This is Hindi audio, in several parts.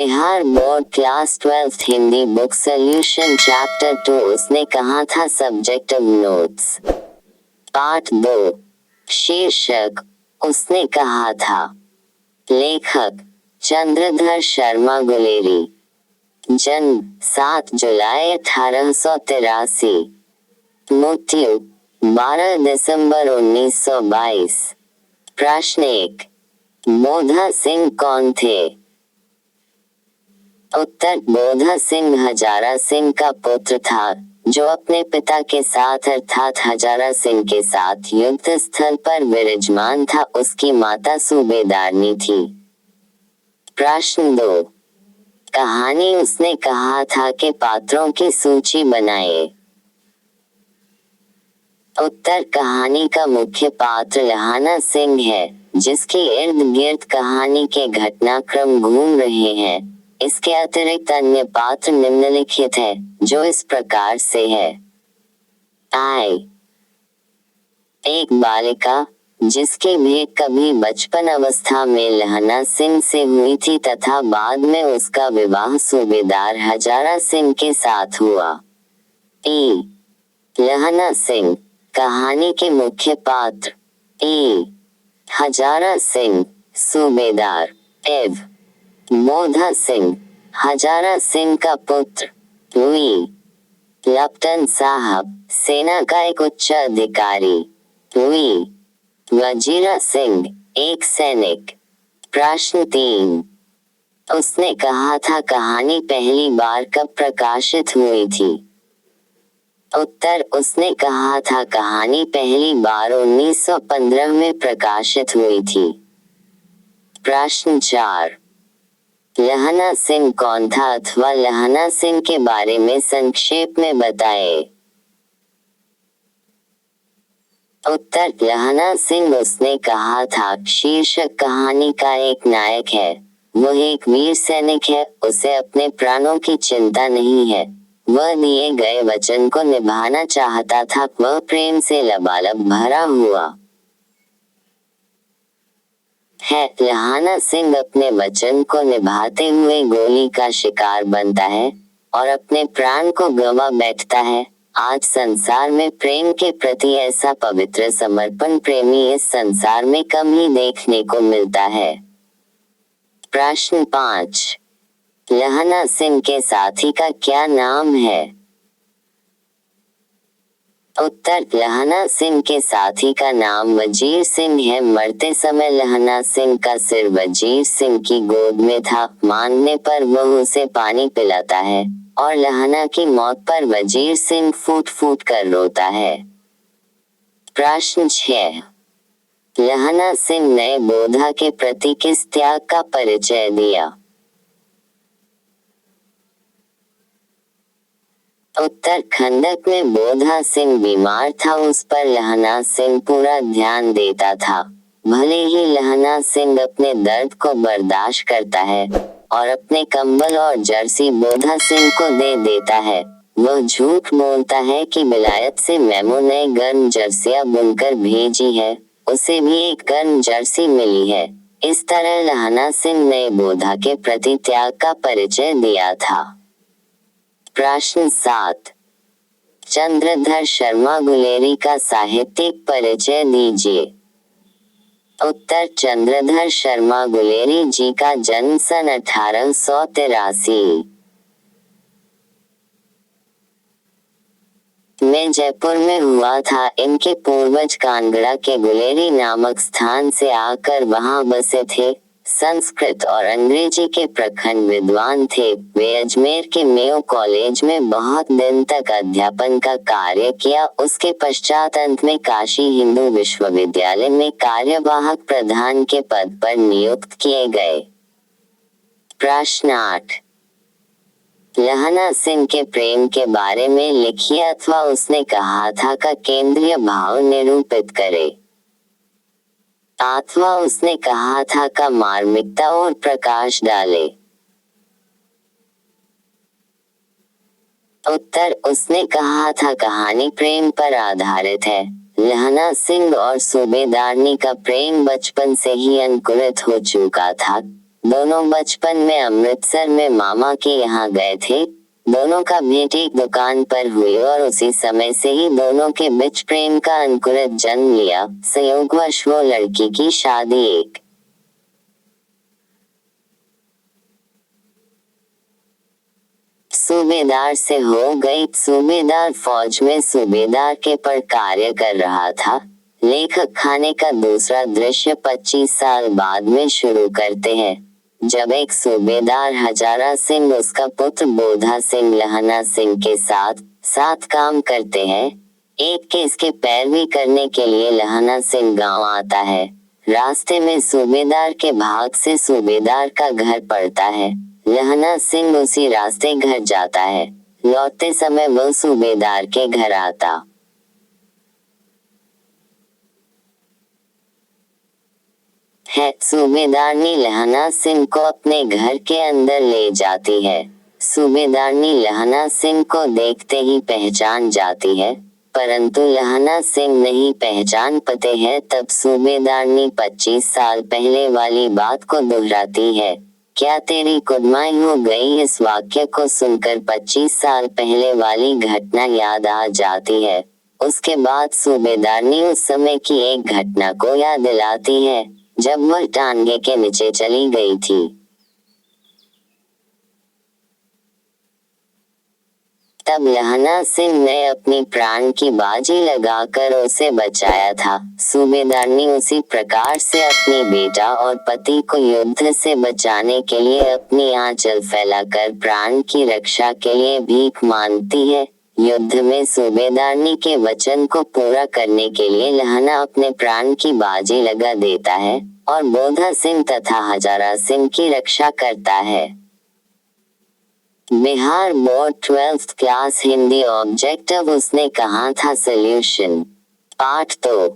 Bihar board class 12th Hindi book solution chapter 2। उसने कहा था सब्जेक्टिव नोट्स पार्ट 2। शीर्षक उसने कहा था। लेखक चंद्रधर शर्मा गुलेरी। जन्म 7 जुलाई 1883। मृत्यु 12 दिसंबर 1922। प्रश्न 1। बोधा सिंह कौन थे? उत्तर बोधा सिंह हजारा सिंह का पुत्र था, जो अपने पिता के साथ अर्थात हजारा सिंह के साथ युद्ध स्थल पर विराजमान था। उसकी माता सूबेदारनी थी। प्रश्न 2। कहानी उसने कहा था कि पात्रों की सूची बनाए। उत्तर कहानी का मुख्य पात्र लहाना सिंह है, जिसके इर्द गिर्द कहानी के घटनाक्रम घूम रहे हैं। इसके अतिरिक्त अन्य पात्र निम्नलिखित है, जो इस प्रकार से है। आई एक बालिका, जिसकी भेंट कभी बचपन अवस्था में लहाना सिंह से हुई थी तथा बाद में उसका विवाह सूबेदार हजारा सिंह के साथ हुआ। ई लहाना सिंह कहानी के मुख्य पात्र। ई हजारा सिंह सूबेदार। एव बोधा सिंह हजारा सिंह का पुत्र। वी लेफ्टिनेंट साहब सेना का एक उच्च अधिकारी। वी वजीरा सिंह एक सैनिक। प्रश्न 3। उसने कहा था कहानी पहली बार कब प्रकाशित हुई थी? उत्तर उसने कहा था कहानी पहली बार 1915 में प्रकाशित हुई थी। प्रश्न 4। लहाना सिंह कौन था अथवा लहाना सिंह के बारे में संक्षेप में बताए। उत्तर लहाना सिंह उसने कहा था शीर्षक कहानी का एक नायक है। वह एक वीर सैनिक है, उसे अपने प्राणों की चिंता नहीं है। वह दिए गए वचन को निभाना चाहता था। वह प्रेम से लबालब भरा हुआ है। लहाना सिंह अपने वचन को निभाते हुए गोली का शिकार बनता है और अपने प्राण को गंवा बैठता है। आज संसार में प्रेम के प्रति ऐसा पवित्र समर्पण प्रेमी इस संसार में कम ही देखने को मिलता है। प्रश्न 5। लहाना सिंह के साथी का क्या नाम है? उत्तर लहाना सिंह के साथी का नाम वजीर सिंह है। मरते समय लहाना सिंह का सिर वजीर सिंह की गोद में था। मांगने पर वह उसे पानी पिलाता है और लहाना की मौत पर वजीर सिंह फूट फूट कर रोता है। प्रश्न 6। लहाना सिंह ने बोधा के प्रति किस त्याग का परिचय दिया? उत्तर खंडक में बोधा सिंह बीमार था, उस पर लहाना सिंह पूरा ध्यान देता था। भले ही लहाना सिंह अपने दर्द को बर्दाश्त करता है और अपने कंबल और जर्सी बोधा सिंह को दे देता है। वह झूठ बोलता है कि विलायत से मेमो ने गर्म जर्सियां बुनकर भेजी है। उसे भी एक गर्म जर्सी मिली है। इस तरह लहाना सिंह ने बोधा के प्रति त्याग का परिचय दिया था। प्रश्न 7। चंद्रधर शर्मा गुलेरी का साहित्यिक परिचय दीजिए। उत्तर चंद्रधर शर्मा गुलेरी जी का जन्म सन 1883 में जयपुर में हुआ था। इनके पूर्वज कांगड़ा के गुलेरी नामक स्थान से आकर वहां बसे थे। संस्कृत और अंग्रेजी के प्रखर विद्वान थे। वे अजमेर के मेयो कॉलेज में बहुत दिन तक अध्यापन का कार्य किया। उसके पश्चात अंत में काशी हिंदू विश्वविद्यालय में कार्यवाहक प्रधान के पद पर नियुक्त किए गए। प्रश्न 8। लहाना सिंह के प्रेम के बारे में लिखिए अथवा उसने कहा था का केंद्रीय भाव निरूपित करे। अथवा उसने कहा था का मार्मिकता और प्रकाश डाले। उत्तर उसने कहा था कहानी प्रेम पर आधारित है। लहाना सिंह और सूबेदारनी का प्रेम बचपन से ही अंकुरित हो चुका था। दोनों बचपन में अमृतसर में मामा के यहाँ गए थे। दोनों का भेंट एक दुकान पर हुई और उसी समय से ही दोनों के बीच प्रेम का अंकुरित जन्म लिया। संयोगवश वो लड़की की शादी एक सूबेदार से हो गई। सूबेदार फौज में सूबेदार के पर कार्य कर रहा था। लेखक खाने का दूसरा दृश्य 25 साल बाद में शुरू करते हैं, जब एक सूबेदार हजारा सिंह उसका पुत्र बोधा सिंह लहना सिंह के साथ काम करते हैं। एक केस के पैरवी करने के लिए लहना सिंह गांव आता है। रास्ते में सूबेदार के भाग से सूबेदार का घर पड़ता है। लहना सिंह उसी रास्ते घर जाता है। लौटते समय वो सूबेदार के घर आता है। सूबेदारनी लहना सिंह को अपने घर के अंदर ले जाती है। सूबेदारनी लहना सिंह को देखते ही पहचान जाती है, परंतु लहना सिंह नहीं पहचान पाते हैं। तब सूबेदारनी 25 साल पहले वाली बात को दोहराती है, क्या तेरी कुदमाई हो गई। इस वाक्य को सुनकर 25 साल पहले वाली घटना याद आ जाती है। उसके बाद सूबेदारनी उस समय की एक घटना को याद दिलाती है, जब वह टांगे के नीचे चली गई थी। तब लहना सिंह ने अपनी प्राण की बाजी लगाकर उसे बचाया था। सूबेदारनी उसी प्रकार से अपनी बेटा और पति को युद्ध से बचाने के लिए अपनी आंचल फैलाकर प्राण की रक्षा के लिए भीख मांगती है। युद्ध में सूबेदारनी के वचन को पूरा करने के लिए लहना अपने प्राण की बाजी लगा देता है और बोधा सिंह तथा हजारा सिंह की रक्षा करता है। Bihar board 12th class Hindi objective उसने कहा था सॉल्यूशन। पाठ 2।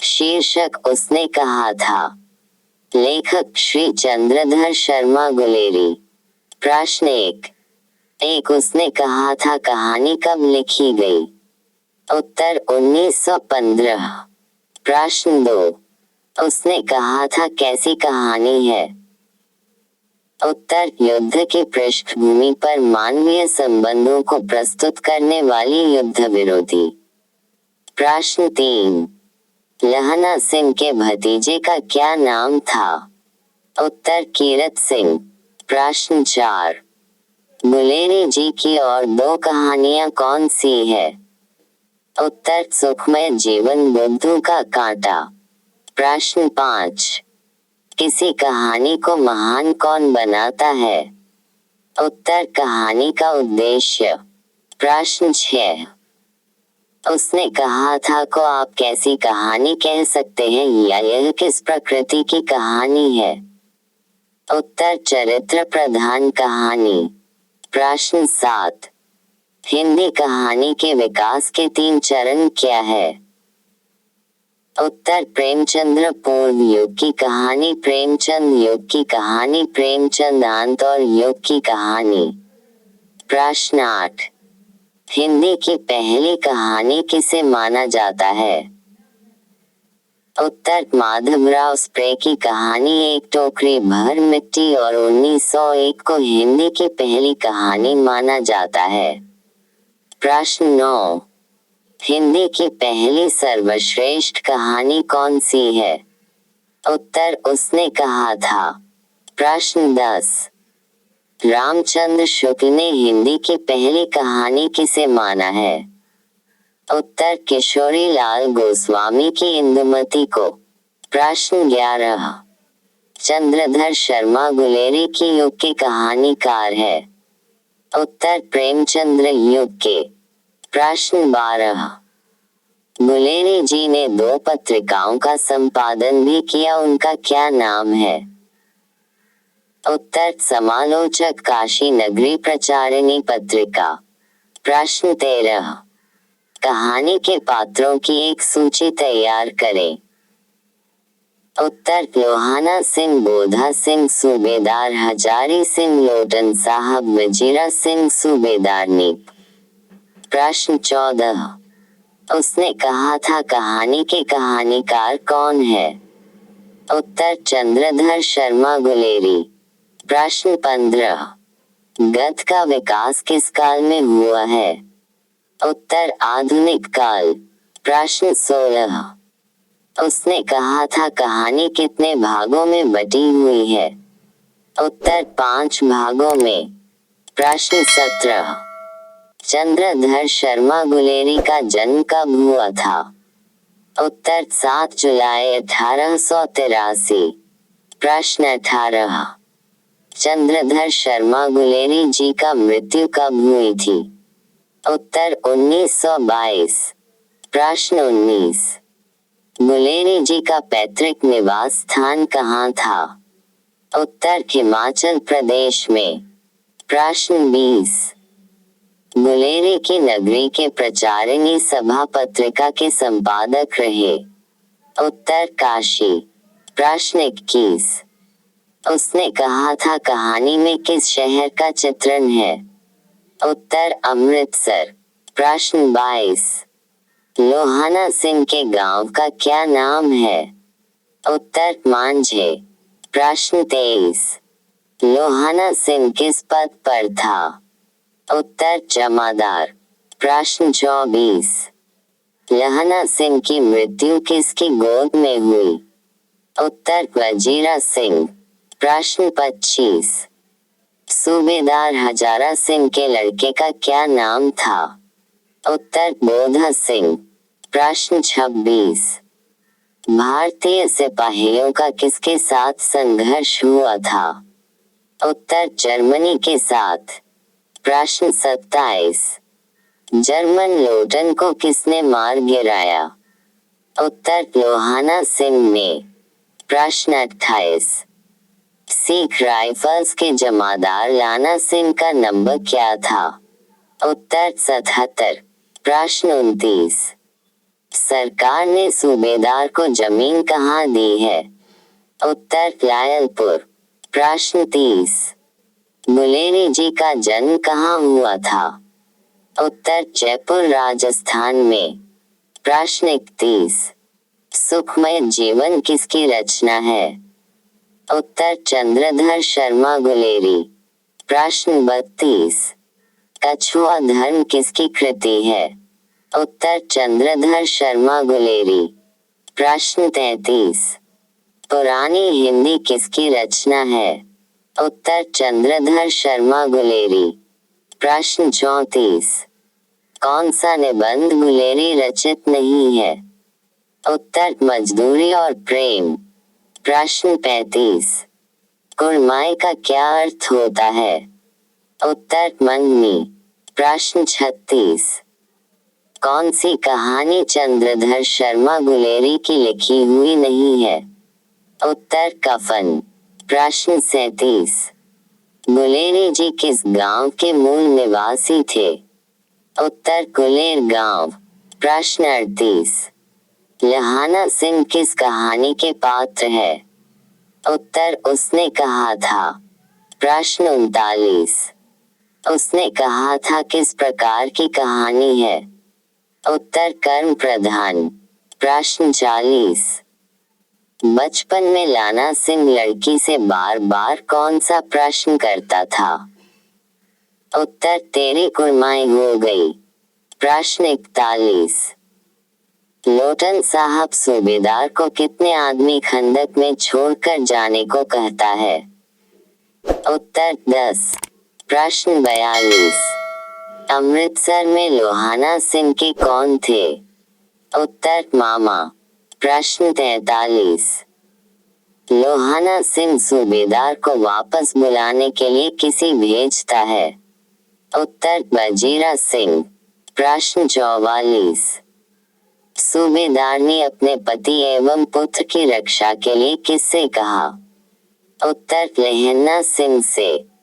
शीर्षक उसने कहा था। लेखक श्री चंद्रधर शर्मा गुलेरी। प्रश्न 1 उसने कहा था कहानी कब लिखी गई। उत्तर 1915। प्रश्न 2 उसने कहा था कैसी कहानी है। उत्तर युद्ध की पृष्ठभूमि पर मानवीय संबंधों को प्रस्तुत करने वाली युद्ध विरोधी। प्रश्न 3 लहना सिंह के भतीजे का क्या नाम था। उत्तर कीरत सिंह। प्रश्न 4 गुलेरी जी की और 2 कहानियां कौन सी है। उत्तर सुखमय जीवन बुद्धू का कांटा। प्रश्न 5 किसी कहानी को महान कौन बनाता है। उत्तर कहानी का उद्देश्य। प्रश्न 6 उसने कहा था को आप कैसी कहानी कह सकते हैं या यह किस प्रकृति की कहानी है। उत्तर चरित्र प्रधान कहानी। प्रश्न 7 हिंदी कहानी के विकास के 3 चरण क्या है। उत्तर प्रेमचंद्र पूर्व युग की कहानी, प्रेमचंद युग की कहानी, प्रेमचंद अंत और युग की कहानी। प्रश्न 8 हिंदी की पहली कहानी किसे माना जाता है। उत्तर माधवराव स्प्रे की कहानी एक टोकरी भर मिट्टी और 1901 को हिंदी की पहली कहानी माना जाता है। प्रश्न 9 हिंदी की पहली सर्वश्रेष्ठ कहानी कौन सी है। उत्तर उसने कहा था। प्रश्न 10 रामचंद्र शुक्ल ने हिंदी की पहली कहानी किसे माना है। उत्तर किशोरी लाल गोस्वामी की इंदुमती को। प्रश्न 11 चंद्रधर शर्मा गुलेरी की युग के कहानीकार है। उत्तर प्रेमचंद्र युग के। प्रश्न 12 गुलेरी जी ने 2 पत्रिकाओं का संपादन भी किया, उनका क्या नाम है। उत्तर समालोचक काशी नगरी प्रचारिणी पत्रिका। प्रश्न 13 कहानी के पात्रों की एक सूची तैयार करें। उत्तर लोहाना सिंह, बोधा सिंह, सूबेदार हजारी सिंह, लोटन साहब, वजीरा सिंह, सूबेदारनी। प्रश्न 14 उसने कहा था कहानी के कहानीकार कौन है। उत्तर चंद्रधर शर्मा गुलेरी। प्रश्न 15। गध का विकास किस काल में हुआ है? उत्तर आधुनिक काल। प्रश्न 16। उसने कहा था कहानी कितने भागों में बटी हुई है? उत्तर 5 भागों में। प्रश्न 17। चंद्रधर शर्मा गुलेरी का जन्म कब हुआ था? उत्तर 7 जुलाई 1883। प्रश्न 18। चंद्रधर शर्मा गुलेरी जी का मृत्यु कब हुई थी? उत्तर 1922। प्रश्न 19। गुलेरी जी का पैतृक निवास स्थान कहाँ था? उत्तर हिमाचल प्रदेश में। प्रश्न 20। गुलेरी की नगरी के प्रचारिणी सभा पत्रिका के संपादक रहे? उत्तर काशी। प्रश्न 21। उसने कहा था कहानी में किस शहर का चित्रण है? उत्तर अमृतसर। प्रश्न 22। लोहाना सिंह के गांव का क्या नाम है? उत्तर मांझे। प्रश्न 23। लोहाना सिंह किस पद पर था? उत्तर जमादार। प्रश्न 24। लहना सिंह की मृत्यु किसकी गोद में हुई? उत्तर वजीरा सिंह। प्रश्न 25। सूबेदार हजारा सिंह के लड़के का क्या नाम था? उत्तर बोधा सिंह। प्रश्न 26। भारतीय सिपाहियों का किसके साथ संघर्ष हुआ था? उत्तर जर्मनी के साथ। प्रश्न 27। जर्मन लोटन को किसने मार गिराया? उत्तर लोहाना सिंह ने। प्रश्न 28। सिख राइफल्स के जमादार लाना सिंह का नंबर क्या था? उत्तर 77। प्रश्न 29। सरकार ने सूबेदार को जमीन कहाँ दी है? उत्तर लायलपुर। प्रश्न 30। गुलेरी जी का जन्म कहाँ हुआ था? उत्तर जयपुर राजस्थान में। प्रश्न 31। सुखमय जीवन किसकी रचना है? उत्तर चंद्रधर शर्मा गुलेरी। प्रश्न 32। कछुआ धर्म किसकी कृति है? उत्तर चंद्रधर शर्मा गुलेरी। प्रश्न 33। पुरानी हिंदी किसकी रचना है? उत्तर चंद्रधर शर्मा गुलेरी। प्रश्न 34। कौन सा निबंध गुलेरी रचित नहीं है? उत्तर मजदूरी और प्रेम। प्रश्न 35। कुड़माई का क्या अर्थ होता है? उत्तर मंगनी। प्रश्न 36। कौन सी कहानी चंद्रधर शर्मा गुलेरी की लिखी हुई नहीं है? उत्तर कफन। प्रश्न 37। गुलेरी जी किस गांव के मूल निवासी थे? उत्तर कुलेर गांव। प्रश्न 38। लहाना सिंह किस कहानी के पात्र है? उत्तर उसने कहा था। प्रश्न 39। उसने कहा था किस प्रकार की कहानी है? उत्तर कर्म प्रधान। प्रश्न 40। बचपन में लाना सिंह लड़की से बार बार कौन सा प्रश्न करता था? उत्तर तेरी कुड़माई हो गई। प्रश्न 41। लोटन साहब सूबेदार को कितने आदमी खंदक में छोड़कर जाने को कहता है? उत्तर 10। प्रश्न 42। अमृतसर में लोहाना सिंह के कौन थे? उत्तर मामा। प्रश्न 43। लोहाना सिंह सूबेदार को वापस बुलाने के लिए किसे भेजता है? उत्तर वजीरा सिंह। प्रश्न 44। सूबेदार ने अपने पति एवं पुत्र की रक्षा के लिए किससे कहा? उत्तर लहन्ना सिंह से।